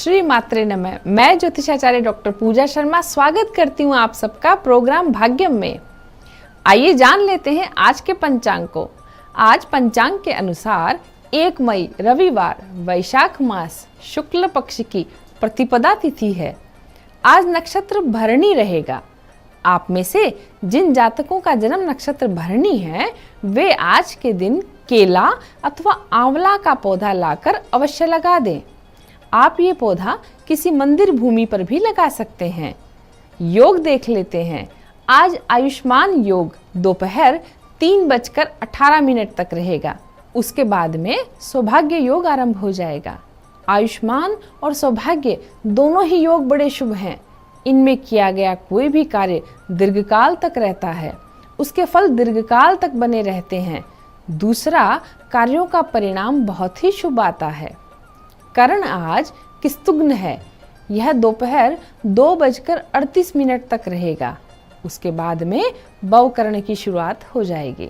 श्री मात्रे नमः। मैं ज्योतिषाचार्य डॉक्टर पूजा शर्मा स्वागत करती हूँ आप सबका प्रोग्राम भाग्यम में। आइए जान लेते हैं आज के पंचांग को। आज पंचांग के अनुसार 1 मई रविवार वैशाख मास शुक्ल पक्ष की प्रतिपदा तिथि है। आज नक्षत्र भरणी रहेगा। आप में से जिन जातकों का जन्म नक्षत्र भरणी है वे आज के दिन केला अथवा आंवला का पौधा लाकर अवश्य लगा दें। आप ये पौधा किसी मंदिर भूमि पर भी लगा सकते हैं। योग देख लेते हैं। आज आयुष्मान योग दोपहर 3:18 तक रहेगा। उसके बाद में सौभाग्य योग आरंभ हो जाएगा। आयुष्मान और सौभाग्य दोनों ही योग बड़े शुभ हैं। इनमें किया गया कोई भी कार्य दीर्घकाल तक रहता है, उसके फल दीर्घकाल तक बने रहते हैं। दूसरा, कार्यों का परिणाम बहुत ही शुभ आता है। करण आज किस्तुग्न है। यह दोपहर 2:38 तक रहेगा। उसके बाद में बवकरण की शुरुआत हो जाएगी।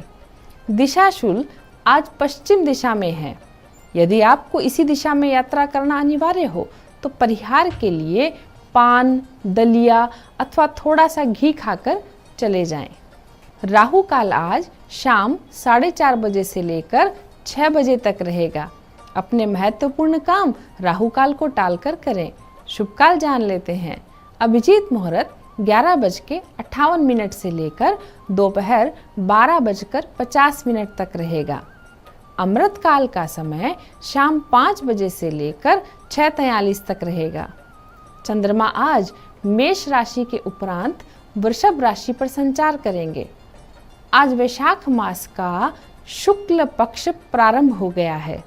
दिशाशूल आज पश्चिम दिशा में है। यदि आपको इसी दिशा में यात्रा करना अनिवार्य हो तो परिहार के लिए पान, दलिया अथवा थोड़ा सा घी खाकर चले जाएं। राहु काल आज शाम 4:30 बजे से लेकर 6 बजे तक रहेगा। अपने महत्वपूर्ण काम राहु काल को टालकर करें। शुभ काल जान लेते हैं। अभिजीत मुहूर्त 11:58 से लेकर दोपहर 12:50 तक रहेगा। अमृत काल का समय शाम 5 बजे से लेकर 6:43 तक रहेगा। चंद्रमा आज मेष राशि के उपरांत वृषभ राशि पर संचार करेंगे। आज वैशाख मास का शुक्ल पक्ष प्रारंभ हो गया है।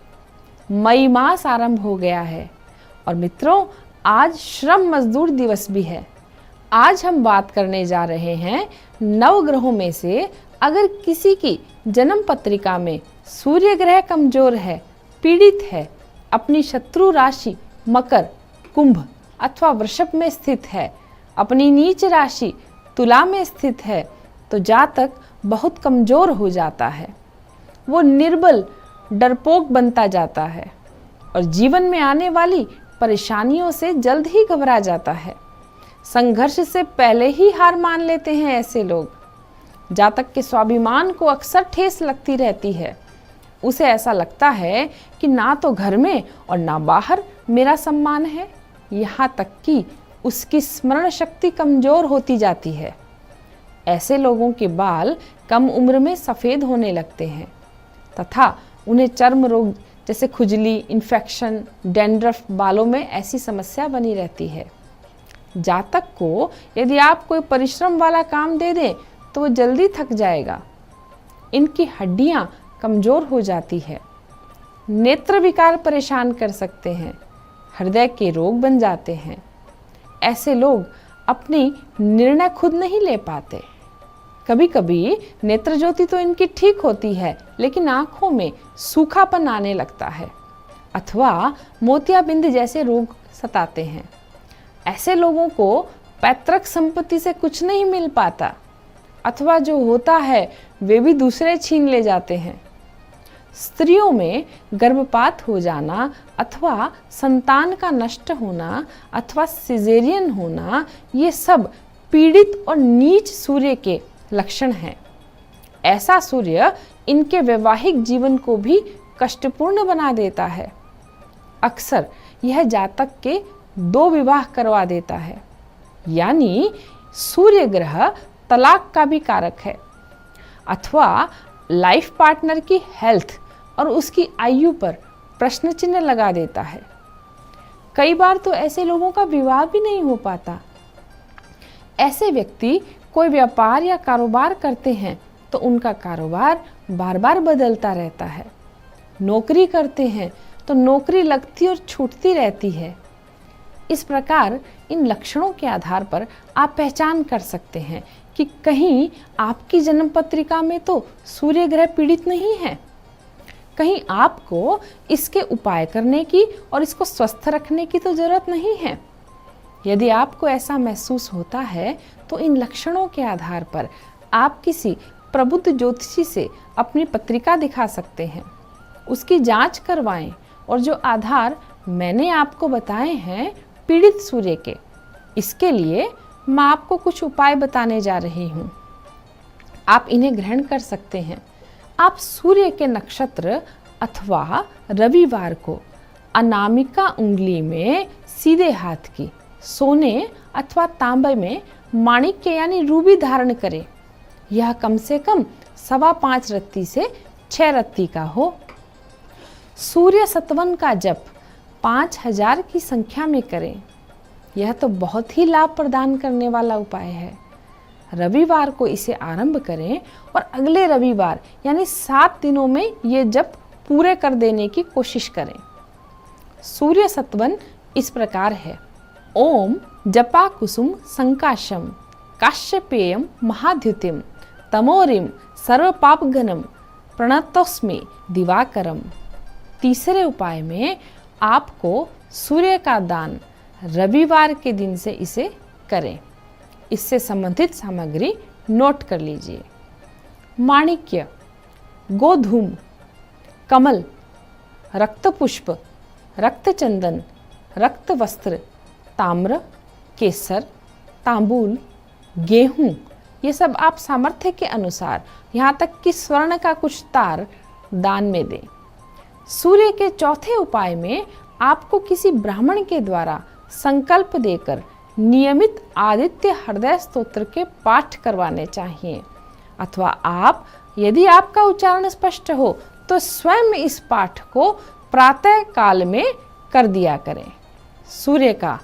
मई मास आरंभ हो गया है। और मित्रों, आज श्रम मजदूर दिवस भी है। आज हम बात करने जा रहे हैं नवग्रहों में से अगर किसी की जन्म पत्रिका में सूर्य ग्रह कमजोर है, पीड़ित है, अपनी शत्रु राशि मकर, कुंभ अथवा वृषभ में स्थित है, अपनी नीच राशि तुला में स्थित है, तो जातक बहुत कमजोर हो जाता है। वो निर्बल, डरपोक बनता जाता है और जीवन में आने वाली परेशानियों से जल्द ही घबरा जाता है। संघर्ष से पहले ही हार मान लेते हैं ऐसे लोग। जातक के स्वाभिमान को अक्सर ठेस लगती रहती है। उसे ऐसा लगता है कि ना तो घर में और ना बाहर मेरा सम्मान है। यहाँ तक कि उसकी स्मरण शक्ति कमजोर होती जाती है। ऐसे लोगों के बाल कम उम्र में सफ़ेद होने लगते हैं तथा उन्हें चर्म रोग जैसे खुजली, इन्फेक्शन, डैंड्रफ, बालों में ऐसी समस्या बनी रहती है। जातक को यदि आप कोई परिश्रम वाला काम दे दें तो वो जल्दी थक जाएगा। इनकी हड्डियां कमजोर हो जाती है। नेत्र विकार परेशान कर सकते हैं। हृदय के रोग बन जाते हैं। ऐसे लोग अपनी निर्णय खुद नहीं ले पाते। कभी कभी नेत्र ज्योति तो इनकी ठीक होती है लेकिन आंखों में सूखापन आने लगता है अथवा मोतियाबिंद जैसे रोग सताते हैं। ऐसे लोगों को पैतृक संपत्ति से कुछ नहीं मिल पाता अथवा जो होता है वे भी दूसरे छीन ले जाते हैं। स्त्रियों में गर्भपात हो जाना अथवा संतान का नष्ट होना अथवा सिजेरियन होना, ये सब पीड़ित और नीच सूर्य के लक्षण हैं। ऐसा सूर्य इनके वैवाहिक जीवन को भी कष्टपूर्ण बना देता है। अक्सर यह जातक के 2 विवाह करवा देता है। यानी सूर्य ग्रह तलाक का भी कारक है अथवा लाइफ पार्टनर की हेल्थ और उसकी आयु पर प्रश्न चिन्ह लगा देता है। कई बार तो ऐसे लोगों का विवाह भी नहीं हो पाता। ऐसे व्यक्ति कोई व्यापार या कारोबार करते हैं तो उनका कारोबार बार बार बदलता रहता है। नौकरी करते हैं तो नौकरी लगती और छूटती रहती है। इस प्रकार इन लक्षणों के आधार पर आप पहचान कर सकते हैं कि कहीं आपकी जन्म पत्रिका में तो सूर्य ग्रह पीड़ित नहीं है। कहीं आपको इसके उपाय करने की और इसको स्वस्थ रखने की तो जरूरत नहीं है। यदि आपको ऐसा महसूस होता है तो इन लक्षणों के आधार पर आप किसी प्रबुद्ध ज्योतिषी से अपनी पत्रिका दिखा सकते हैं। उसकी जांच करवाएं और जो आधार मैंने आपको बताए हैं पीड़ित सूर्य के। इसके लिए मैं आपको कुछ उपाय बताने जा रही हूँ। आप इन्हें ग्रहण कर सकते हैं। आप सूर्य के नक्षत्र अथवा रविवार को अनामिका उंगली में सीधे हाथ की सोने अथवा तांबे में माणिक्य यानी रूबी धारण करें। यह कम से कम 5.25 रत्ती से 6 रत्ती का हो। सूर्य सतवन का जप 5000 की संख्या में करें। यह तो बहुत ही लाभ प्रदान करने वाला उपाय है। रविवार को इसे आरंभ करें और अगले रविवार यानी 7 दिनों में ये जप पूरे कर देने की कोशिश करें। सूर्य सतवन इस प्रकार है। ओम जपा कुसुम संकाशम काश्यपेयम महाद्युतिम तमोरिम सर्वपापघ्नम प्रणतोस्मि दिवाकरम। तीसरे उपाय में आपको सूर्य का दान रविवार के दिन से इसे करें। इससे संबंधित सामग्री नोट कर लीजिए। माणिक्य, गोधूम, कमल, रक्तपुष्प, रक्तचंदन, रक्तवस्त्र, ताम्र, केसर, तांबूल, गेहूं, ये सब आप सामर्थ्य के अनुसार यहाँ तक कि स्वर्ण का कुछ तार दान में दें। सूर्य के चौथे उपाय में आपको किसी ब्राह्मण के द्वारा संकल्प देकर नियमित आदित्य हृदय स्तोत्र के पाठ करवाने चाहिए, अथवा आप यदि आपका उच्चारण स्पष्ट हो तो स्वयं इस पाठ को प्रातः काल में कर दिया करें। सूर्य का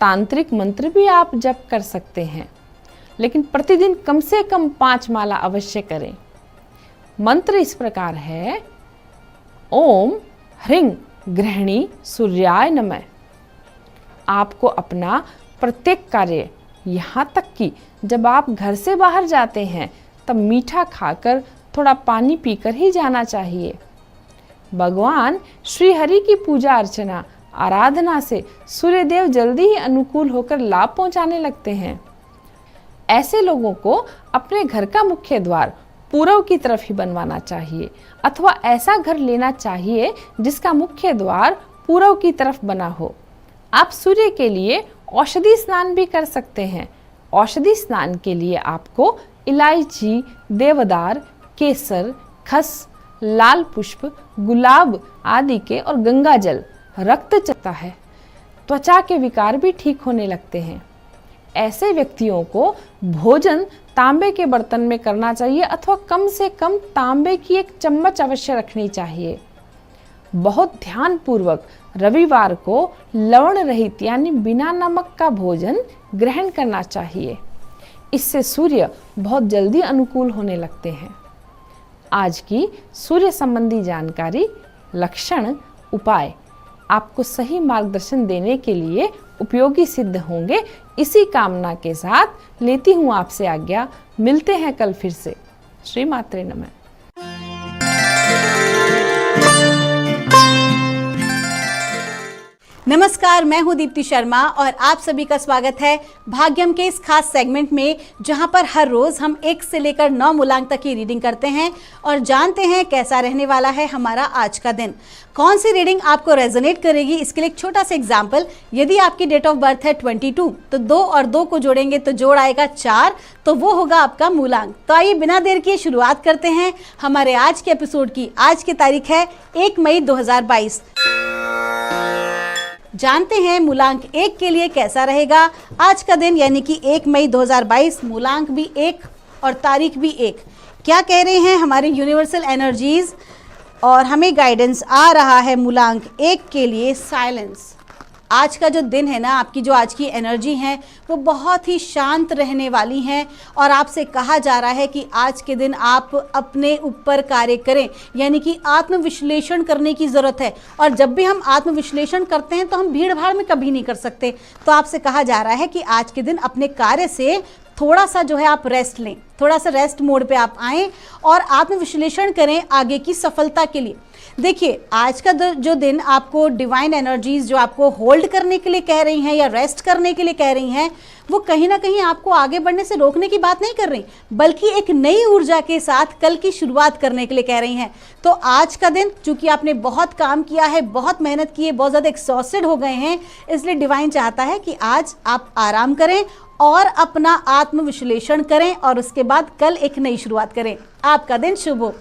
तांत्रिक मंत्र भी आप जप कर सकते हैं, लेकिन प्रतिदिन कम से कम 5 माला अवश्य करें। मंत्र इस प्रकार है। ओम ह्रीं गृहिणी सूर्याय नमः। आपको अपना प्रत्येक कार्य, यहाँ तक कि जब आप घर से बाहर जाते हैं तब मीठा खाकर थोड़ा पानी पीकर ही जाना चाहिए। भगवान श्री हरि की पूजा अर्चना आराधना से सूर्यदेव जल्दी ही अनुकूल होकर लाभ पहुंचाने लगते हैं। ऐसे लोगों को अपने घर का मुख्य द्वार पूर्व की तरफ ही बनवाना चाहिए, अथवा ऐसा घर लेना चाहिए जिसका मुख्य द्वार पूर्व की तरफ बना हो। आप सूर्य के लिए औषधि स्नान भी कर सकते हैं। औषधि स्नान के लिए आपको इलायची, देवदार, केसर, खस, लाल पुष्प, गुलाब आदि के और गंगा जल, रक्त चलता है। त्वचा के विकार भी ठीक होने लगते हैं। ऐसे व्यक्तियों को भोजन तांबे के बर्तन में करना चाहिए, अथवा कम से कम तांबे की 1 चम्मच अवश्य रखनी चाहिए। बहुत ध्यान पूर्वक रविवार को लवण रहित यानी बिना नमक का भोजन ग्रहण करना चाहिए। इससे सूर्य बहुत जल्दी अनुकूल होने लगते हैं। आज की सूर्य संबंधी जानकारी, लक्षण, उपाय आपको सही मार्गदर्शन देने के लिए उपयोगी सिद्ध होंगे। इसी कामना के साथ लेती हूँ आपसे आज्ञा। मिलते हैं कल फिर से। श्री मात्रे नमः। नमस्कार, मैं हूं दीप्ति शर्मा और आप सभी का स्वागत है भाग्यम के इस खास सेगमेंट में, जहां पर हर रोज हम 1 से लेकर 9 मूलांक तक की रीडिंग करते हैं और जानते हैं कैसा रहने वाला है हमारा आज का दिन। कौन सी रीडिंग आपको रेजोनेट करेगी, इसके लिए एक छोटा सा एग्जाम्पल। यदि आपकी डेट ऑफ बर्थ है 22, तो 2 और 2 को जोड़ेंगे तो जोड़ आएगा 4, तो वो होगा आपका मूलांक। तो आइए बिना देर किए शुरुआत करते हैं हमारे आज के एपिसोड की। आज की तारीख है 1 मई 2022। जानते हैं मूलांक 1 के लिए कैसा रहेगा आज का दिन, यानी कि 1 मई 2022। मूलांक भी 1 और तारीख भी 1। क्या कह रहे हैं हमारे यूनिवर्सल एनर्जीज, और हमें गाइडेंस आ रहा है मूलांक 1 के लिए साइलेंस। आज का जो दिन है ना, आपकी जो आज की एनर्जी है वो बहुत ही शांत रहने वाली हैं, और आपसे कहा जा रहा है कि आज के दिन आप अपने ऊपर कार्य करें, यानी कि आत्मविश्लेषण करने की ज़रूरत है। और जब भी हम आत्मविश्लेषण करते हैं तो हम भीड़ भाड़ में कभी नहीं कर सकते। तो आपसे कहा जा रहा है कि आज के दिन अपने कार्य से थोड़ा सा जो है आप रेस्ट लें, थोड़ा सा रेस्ट मोड पे आप आएँ और आत्मविश्लेषण करें आगे की सफलता के लिए। देखिए, आज का जो दिन आपको डिवाइन एनर्जीज जो आपको होल्ड करने के लिए कह रही हैं या रेस्ट करने के लिए कह रही हैं, वो कहीं ना कहीं आपको आगे बढ़ने से रोकने की बात नहीं कर रही, बल्कि एक नई ऊर्जा के साथ कल की शुरुआत करने के लिए कह रही हैं। तो आज का दिन, चूंकि आपने बहुत काम किया है, बहुत मेहनत की है, बहुत ज़्यादा एक्सॉस्टेड हो गए हैं, इसलिए डिवाइन चाहता है कि आज आप आराम करें और अपना आत्मविश्लेषण करें और उसके बाद कल एक नई शुरुआत करें। आपका दिन शुभ हो।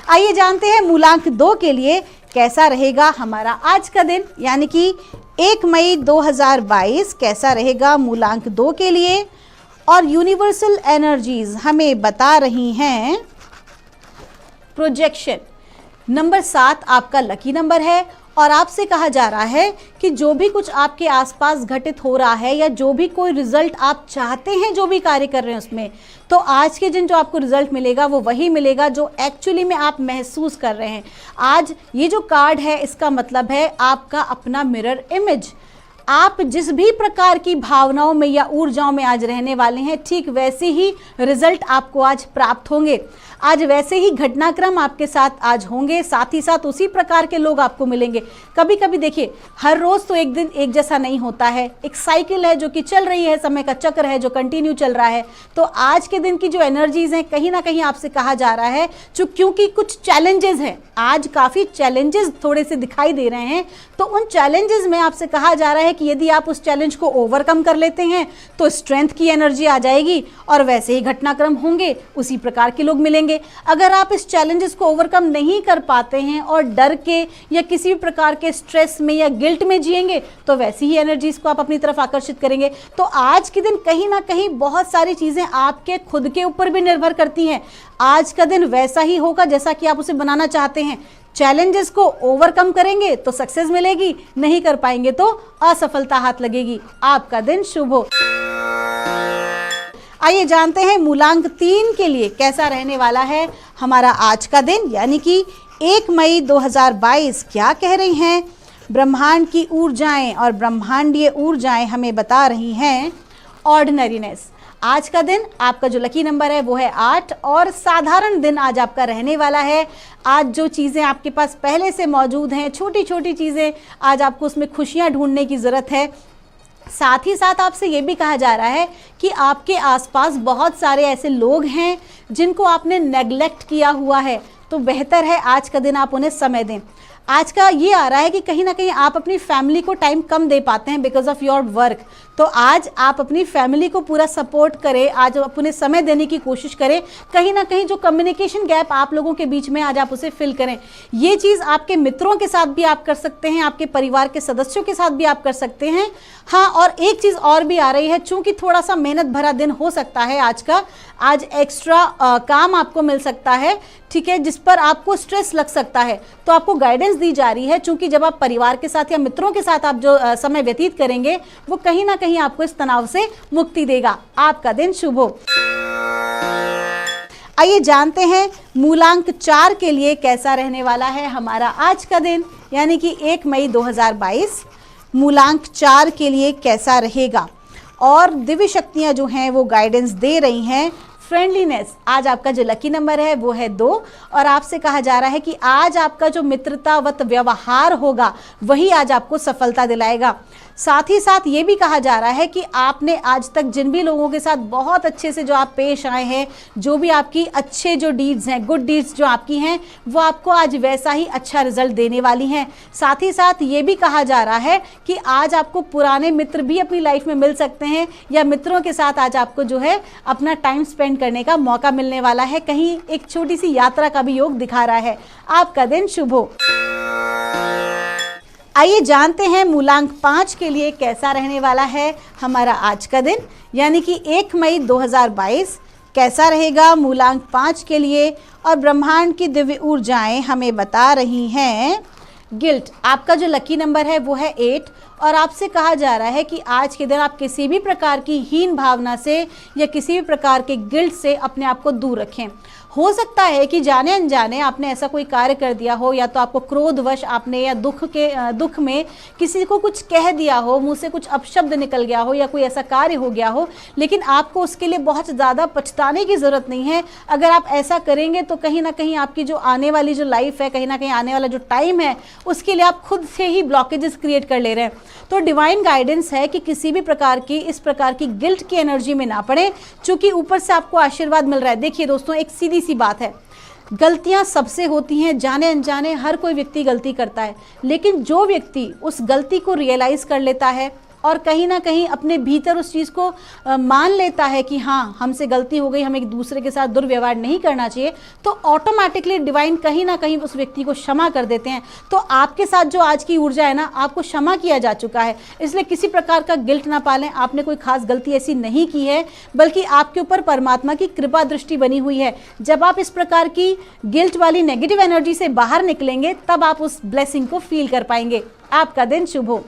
आइए जानते हैं मूलांक 2 के लिए कैसा रहेगा हमारा आज का दिन, यानी कि 1 मई 2022 कैसा रहेगा मूलांक 2 के लिए। और यूनिवर्सल एनर्जीज हमें बता रही हैं प्रोजेक्शन नंबर 7 आपका लकी नंबर है और आपसे कहा जा रहा है कि जो भी कुछ आपके आसपास घटित हो रहा है या जो भी कोई रिजल्ट आप चाहते हैं, जो भी कार्य कर रहे हैं उसमें, तो आज के दिन जो आपको रिजल्ट मिलेगा वो वही मिलेगा जो एक्चुअली में आप महसूस कर रहे हैं। आज ये जो कार्ड है इसका मतलब है आपका अपना मिरर इमेज। आप जिस भी प्रकार की भावनाओं में या ऊर्जाओं में आज रहने वाले हैं, ठीक वैसे ही रिजल्ट आपको आज प्राप्त होंगे। आज वैसे ही घटनाक्रम आपके साथ आज होंगे, साथ ही साथ उसी प्रकार के लोग आपको मिलेंगे। कभी कभी देखिए, हर रोज़ तो एक दिन एक जैसा नहीं होता है, एक साइकिल है जो कि चल रही है, समय का चक्र है जो कंटिन्यू चल रहा है। तो आज के दिन की जो एनर्जीज हैं, कहीं ना कहीं आपसे कहा जा रहा है क्योंकि कुछ चैलेंजेस हैं, आज काफ़ी चैलेंजेस थोड़े से दिखाई दे रहे हैं, तो उन चैलेंजेस में आपसे कहा जा रहा है कि यदि आप उस चैलेंज को ओवरकम कर लेते हैं तो स्ट्रेंथ की एनर्जी आ जाएगी और वैसे ही घटनाक्रम होंगे, उसी प्रकार के लोग मिलेंगे। अगर आप इस चैलेंजेस को ओवरकम नहीं कर पाते हैं और डर के या किसी भी प्रकार के स्ट्रेस में या गिल्ट में जिएंगे, तो वैसी ही एनर्जीज को आप अपनी तरफ आकर्षित करेंगे। तो आज के दिन कहीं ना कहीं बहुत सारी चीजें आपके खुद के ऊपर भी निर्भर करती हैं। आज का दिन वैसा ही होगा जैसा कि आप उसे बनाना चाहते हैं। चैलेंजेस को ओवरकम करेंगे तो सक्सेस मिलेगी, नहीं कर पाएंगे तो असफलता हाथ लगेगी। आपका दिन शुभ हो। आइए जानते हैं मूलांक 3 के लिए कैसा रहने वाला है हमारा आज का दिन, यानी कि 1 मई 2022 क्या कह रही हैं ब्रह्मांड की ऊर्जाएं। और ब्रह्मांडीय ऊर्जाएं हमें बता रही हैं ऑर्डिनरीनेस। आज का दिन आपका जो लकी नंबर है वो है 8 और साधारण दिन आज आपका रहने वाला है। आज जो चीज़ें आपके पास पहले से मौजूद हैं, छोटी छोटी चीज़ें, आज आपको उसमें खुशियां ढूंढने की ज़रूरत है। साथ ही साथ आपसे ये भी कहा जा रहा है कि आपके आसपास बहुत सारे ऐसे लोग हैं जिनको आपने नेग्लेक्ट किया हुआ है, तो बेहतर है आज का दिन आप उन्हें समय दें। आज का ये आ रहा है कि कहीं ना कहीं आप अपनी फैमिली को टाइम कम दे पाते हैं बिकॉज ऑफ योर वर्क, तो आज आप अपनी फैमिली को पूरा सपोर्ट करें, आज आप उन्हें समय देने की कोशिश करें। कहीं ना कहीं जो कम्युनिकेशन गैप आप लोगों के बीच में आज आप उसे फिल करें। ये चीज़ आपके मित्रों के साथ भी आप कर सकते हैं, आपके परिवार के सदस्यों के साथ भी आप कर सकते हैं। हाँ, और एक चीज़ और भी आ रही है, चूँकि थोड़ा सा मेहनत भरा दिन हो सकता है आज का, आज एक्स्ट्रा काम आपको मिल सकता है, ठीक है, जिस पर आपको स्ट्रेस लग सकता है, तो आपको गाइडेंस दी जा रही है। चूंकि जब आप परिवार के साथ या मित्रों के साथ आप जो समय व्यतीत करेंगे वो कहीं ना कहीं आपको इस तनाव से मुक्ति देगा। आपका दिन शुभ हो। आइए जानते हैं मूलांक 4 के लिए कैसा रहने वाला है हमारा आज का दिन, यानी कि 1 मई 2022 मूलांक 4 के लिए कैसा रहेगा। और दिव्य शक्तियाँ जो हैं वो गाइडेंस दे रही हैं फ्रेंडलीनेस। आज आपका जो लकी नंबर है वो है 2 और आपसे कहा जा रहा है कि आज आपका जो मित्रतावत व्यवहार होगा वही आज आपको सफलता दिलाएगा। साथ ही साथ ये भी कहा जा रहा है कि आपने आज तक जिन भी लोगों के साथ बहुत अच्छे से जो आप पेश आए हैं, जो भी आपकी अच्छे जो डीड्स हैं, गुड डीड्स जो आपकी हैं, वो आपको आज वैसा ही अच्छा रिजल्ट देने वाली हैं। साथ ही साथ ये भी कहा जा रहा है कि आज आपको पुराने मित्र भी अपनी लाइफ में मिल सकते हैं या मित्रों के साथ आज आपको जो है अपना टाइम स्पेंड करने का मौका मिलने वाला है। कहीं एक छोटी सी यात्रा का भी योग दिखा रहा है। आपका दिन शुभ हो। आइए जानते हैं मूलांक 5 के लिए कैसा रहने वाला है हमारा आज का दिन, यानी कि 1 मई 2022 कैसा रहेगा मूलांक 5 के लिए। और ब्रह्मांड की दिव्य ऊर्जाएं हमें बता रही हैं गिल्ट। आपका जो लकी नंबर है वो है 8 और आपसे कहा जा रहा है कि आज के दिन आप किसी भी प्रकार की हीन भावना से या किसी भी प्रकार के गिल्ट से अपने आप को दूर रखें। हो सकता है कि जाने अनजाने आपने ऐसा कोई कार्य कर दिया हो, या तो आपको क्रोधवश आपने या दुख में किसी को कुछ कह दिया हो, मुंह से कुछ अपशब्द निकल गया हो, या कोई ऐसा कार्य हो गया हो, लेकिन आपको उसके लिए बहुत ज़्यादा पछताने की ज़रूरत नहीं है। अगर आप ऐसा करेंगे तो कहीं ना कहीं आपकी जो आने वाली जो लाइफ है, कहीं ना कहीं आने वाला जो टाइम है, उसके लिए आप खुद से ही ब्लॉकेजेस क्रिएट कर ले रहे हैं। तो डिवाइन गाइडेंस है कि किसी भी प्रकार की इस प्रकार की गिल्ट की एनर्जी में ना पड़े, चूंकि ऊपर से आपको आशीर्वाद मिल रहा है। देखिए दोस्तों, एक सीधी सी बात है, गलतियां सबसे होती हैं, जाने अनजाने हर कोई व्यक्ति गलती करता है, लेकिन जो व्यक्ति उस गलती को रियलाइज कर लेता है और कहीं ना कहीं अपने भीतर उस चीज़ को मान लेता है कि हाँ, हमसे गलती हो गई, हमें एक दूसरे के साथ दुर्व्यवहार नहीं करना चाहिए, तो ऑटोमेटिकली डिवाइन कहीं ना कहीं उस व्यक्ति को क्षमा कर देते हैं। तो आपके साथ जो आज की ऊर्जा है ना, आपको क्षमा किया जा चुका है, इसलिए किसी प्रकार का गिल्ट ना पालें। आपने कोई खास गलती ऐसी नहीं की है, बल्कि आपके ऊपर परमात्मा की कृपा दृष्टि बनी हुई है। जब आप इस प्रकार की गिल्ट वाली नेगेटिव एनर्जी से बाहर निकलेंगे, तब आप उस ब्लेसिंग को फील कर पाएंगे। आपका दिन शुभ हो।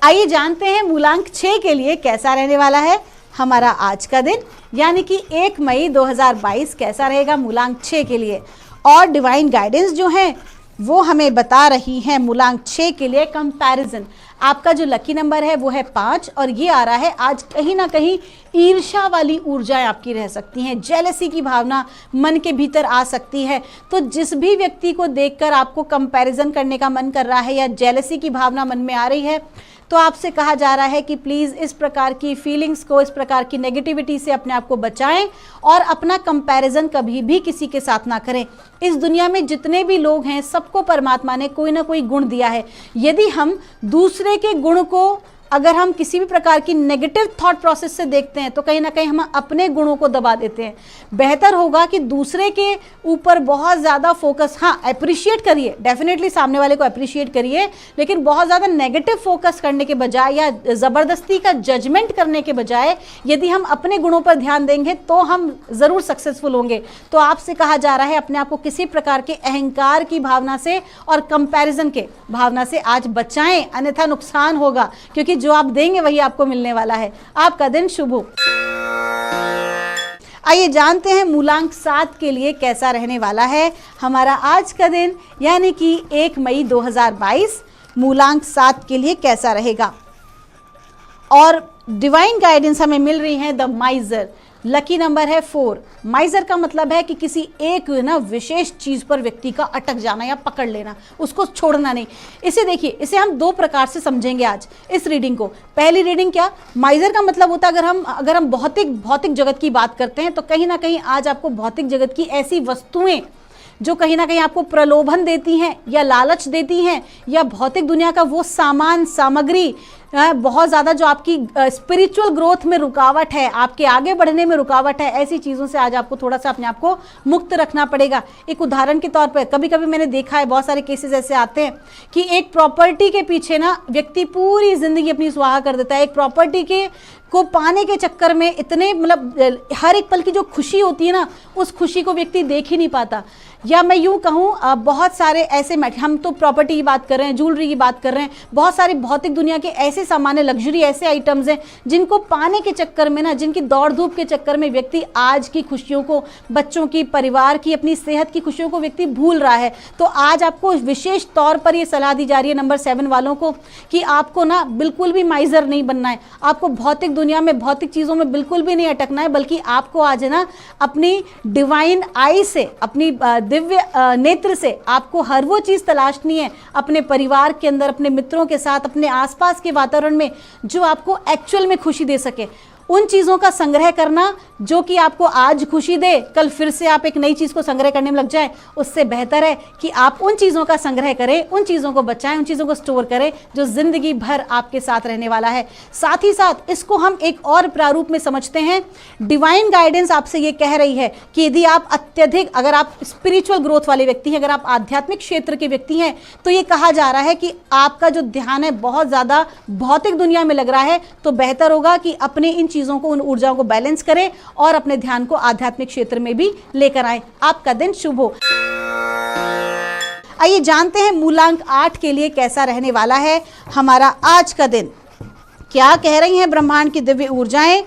आइए जानते हैं मूलांक 6 के लिए कैसा रहने वाला है हमारा आज का दिन, यानी कि 1 मई 2022 कैसा रहेगा मूलांक 6 के लिए। और डिवाइन गाइडेंस जो है वो हमें बता रही है मूलांक 6 के लिए कंपैरिजन। आपका जो लकी नंबर है वो है 5, और ये आ रहा है आज कहीं ना कहीं ईर्ष्या वाली ऊर्जाएं आपकी रह सकती हैं, जेलसी की भावना मन के भीतर आ सकती है। तो जिस भी व्यक्ति को देखकर आपको कंपैरिजन करने का मन कर रहा है या जेलसी की भावना मन में आ रही है, तो आपसे कहा जा रहा है कि प्लीज़ इस प्रकार की फीलिंग्स को, इस प्रकार की नेगेटिविटी से अपने आप को बचाएं और अपना कंपैरिजन कभी भी किसी के साथ ना करें। इस दुनिया में जितने भी लोग हैं, सबको परमात्मा ने कोई ना कोई गुण दिया है। यदि हम दूसरे के गुण को अगर हम किसी भी प्रकार की नेगेटिव थॉट प्रोसेस से देखते हैं, तो कहीं ना कहीं हम अपने गुणों को दबा देते हैं। बेहतर होगा कि दूसरे के ऊपर बहुत ज़्यादा फोकस, हाँ अप्रिशिएट करिए, डेफिनेटली सामने वाले को अप्रिशिएट करिए, लेकिन बहुत ज़्यादा नेगेटिव फोकस करने के बजाय या ज़बरदस्ती का जजमेंट करने के बजाय यदि हम अपने गुणों पर ध्यान देंगे तो हम ज़रूर सक्सेसफुल होंगे। तो आपसे कहा जा रहा है अपने आप को किसी प्रकार के अहंकार की भावना से और कंपैरिजन के भावना से आज बचाएं, अन्यथा नुकसान होगा, क्योंकि जो आप देंगे वही आपको मिलने वाला है। आपका दिन शुभ हो। आइए जानते हैं मूलांक 7 के लिए कैसा रहने वाला है हमारा आज का दिन, यानी कि 1 मई 2022 मूलांक 7 के लिए कैसा रहेगा। और डिवाइन गाइडेंस हमें मिल रही है द माइजर, लकी नंबर है 4। माइजर का मतलब है कि किसी एक ना विशेष चीज़ पर व्यक्ति का अटक जाना या पकड़ लेना, उसको छोड़ना नहीं। इसे देखिए, इसे हम 2 प्रकार से समझेंगे आज इस रीडिंग को। पहली रीडिंग क्या, माइजर का मतलब होता है अगर हम भौतिक जगत की बात करते हैं, तो कहीं ना कहीं आज आपको भौतिक जगत की ऐसी वस्तुएं जो कहीं ना कहीं आपको प्रलोभन देती हैं या लालच देती हैं, या भौतिक दुनिया का वो सामान सामग्री बहुत ज़्यादा जो आपकी स्पिरिचुअल ग्रोथ में रुकावट है, आपके आगे बढ़ने में रुकावट है, ऐसी चीज़ों से आज आपको थोड़ा सा अपने आप को मुक्त रखना पड़ेगा। एक उदाहरण के तौर पर कभी कभी मैंने देखा है, बहुत सारे केसेस ऐसे आते हैं कि एक प्रॉपर्टी के पीछे ना व्यक्ति पूरी ज़िंदगी अपनी स्वाहा कर देता है। एक प्रॉपर्टी को पाने के चक्कर में इतने मतलब हर एक पल की जो खुशी होती है ना, उस खुशी को व्यक्ति देख ही नहीं पाता। या मैं यूँ कहूँ बहुत सारे ऐसे हम तो प्रॉपर्टी की बात कर रहे हैं, ज्वेलरी की बात कर रहे हैं, बहुत सारी भौतिक दुनिया के ऐसे सामान है, लग्जरी ऐसे आइटम्स हैं जिनको पाने के चक्कर में ना, जिनकी दौड़ धूप के चक्कर में व्यक्ति आज की खुशियों को, बच्चों की, परिवार की, अपनी सेहत की खुशियों को व्यक्ति भूल रहा है। तो आज आपको विशेष तौर पर ये सलाह दी जा रही है नंबर 7 वालों को कि आपको ना बिल्कुल भी माइजर नहीं बनना है, आपको भौतिक दुनिया में, भौतिक चीज़ों में बिल्कुल भी नहीं अटकना है, बल्कि आपको आज है ना अपनी डिवाइन आई से, अपनी दिव्य नेत्र से आपको हर वो चीज़ तलाशनी है अपने परिवार के अंदर, अपने मित्रों के साथ, अपने आसपास के वातावरण में, जो आपको एक्चुअल में खुशी दे सके। उन चीज़ों का संग्रह करना जो कि आपको आज खुशी दे, कल फिर से आप एक नई चीज़ को संग्रह करने में लग जाएं, उससे बेहतर है कि आप उन चीज़ों का संग्रह करें, उन चीज़ों को बचाएं, उन चीज़ों को स्टोर करें जो ज़िंदगी भर आपके साथ रहने वाला है। साथ ही साथ इसको हम एक और प्रारूप में समझते हैं। डिवाइन गाइडेंस आपसे ये कह रही है कि यदि आप अत्यधिक, अगर आप स्पिरिचुअल ग्रोथ वाले व्यक्ति हैं, अगर आप आध्यात्मिक क्षेत्र के व्यक्ति हैं, तो ये कहा जा रहा है कि आपका जो ध्यान है बहुत ज़्यादा भौतिक दुनिया में लग रहा है, तो बेहतर होगा कि अपने इन चीज़ों को, उन ऊर्जाओं को बैलेंस करें और अपने ध्यान को आध्यात्मिक क्षेत्र में भी लेकर आए। आपका दिन शुभ हो। आइए जानते हैं मूलांक 8 के लिए कैसा रहने वाला है हमारा आज का दिन। क्या कह रही हैं ब्रह्मांड की दिव्य ऊर्जाएं।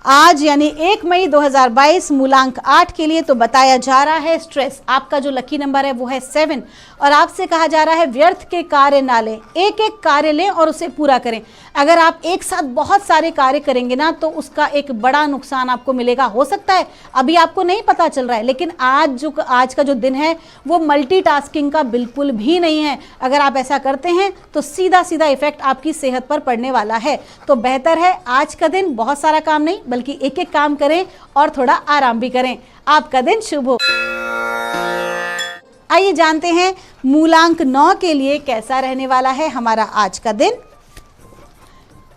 आज यानी 1 मई 2022 मूलांक 8 के लिए तो बताया जा रहा है स्ट्रेस। आपका जो लकी नंबर है वो है 7 और आपसे कहा जा रहा है व्यर्थ के कार्य ना लें, एक एक कार्य लें और उसे पूरा करें। अगर आप एक साथ बहुत सारे कार्य करेंगे ना तो उसका एक बड़ा नुकसान आपको मिलेगा। हो सकता है अभी आपको नहीं पता चल रहा है, लेकिन आज का जो दिन है वो मल्टीटास्किंग का बिल्कुल भी नहीं है। अगर आप ऐसा करते हैं तो सीधा सीधा इफेक्ट आपकी सेहत पर पड़ने वाला है। तो बेहतर है आज का दिन बहुत सारा काम नहीं बल्कि एक एक काम करें और थोड़ा आराम भी करें। आपका दिन शुभ हो। आइए जानते हैं मूलांक 9 के लिए कैसा रहने वाला है हमारा आज का दिन।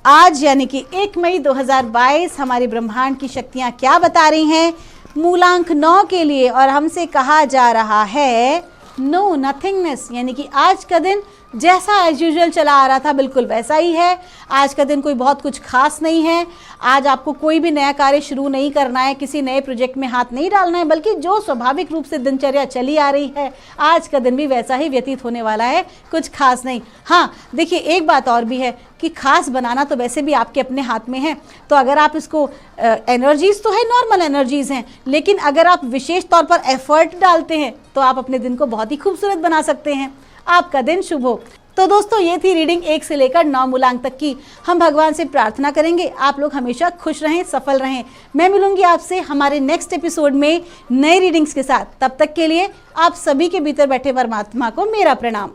आज यानी कि 1 मई 2022 हमारी ब्रह्मांड की शक्तियां क्या बता रही हैं मूलांक 9 के लिए, और हमसे कहा जा रहा है नो नथिंगनेस, यानी कि आज का दिन जैसा एज यूजुअल चला आ रहा था बिल्कुल वैसा ही है। आज का दिन कोई बहुत कुछ खास नहीं है। आज आपको कोई भी नया कार्य शुरू नहीं करना है, किसी नए प्रोजेक्ट में हाथ नहीं डालना है, बल्कि जो स्वाभाविक रूप से दिनचर्या चली आ रही है आज का दिन भी वैसा ही व्यतीत होने वाला है, कुछ खास नहीं। हाँ देखिए, एक बात और भी है कि खास बनाना तो वैसे भी आपके अपने हाथ में है। तो अगर आप इसको एनर्जीज तो है, नॉर्मल एनर्जीज हैं, लेकिन अगर आप विशेष तौर पर एफर्ट डालते हैं तो आप अपने दिन को बहुत ही खूबसूरत बना सकते हैं। आपका दिन शुभ हो। तो दोस्तों ये थी रीडिंग 1 से लेकर 9 मूलांक तक की। हम भगवान से प्रार्थना करेंगे आप लोग हमेशा खुश रहें, सफल रहें। मैं मिलूंगी आपसे हमारे नेक्स्ट एपिसोड में नई रीडिंग्स के साथ। तब तक के लिए आप सभी के भीतर बैठे परमात्मा को मेरा प्रणाम।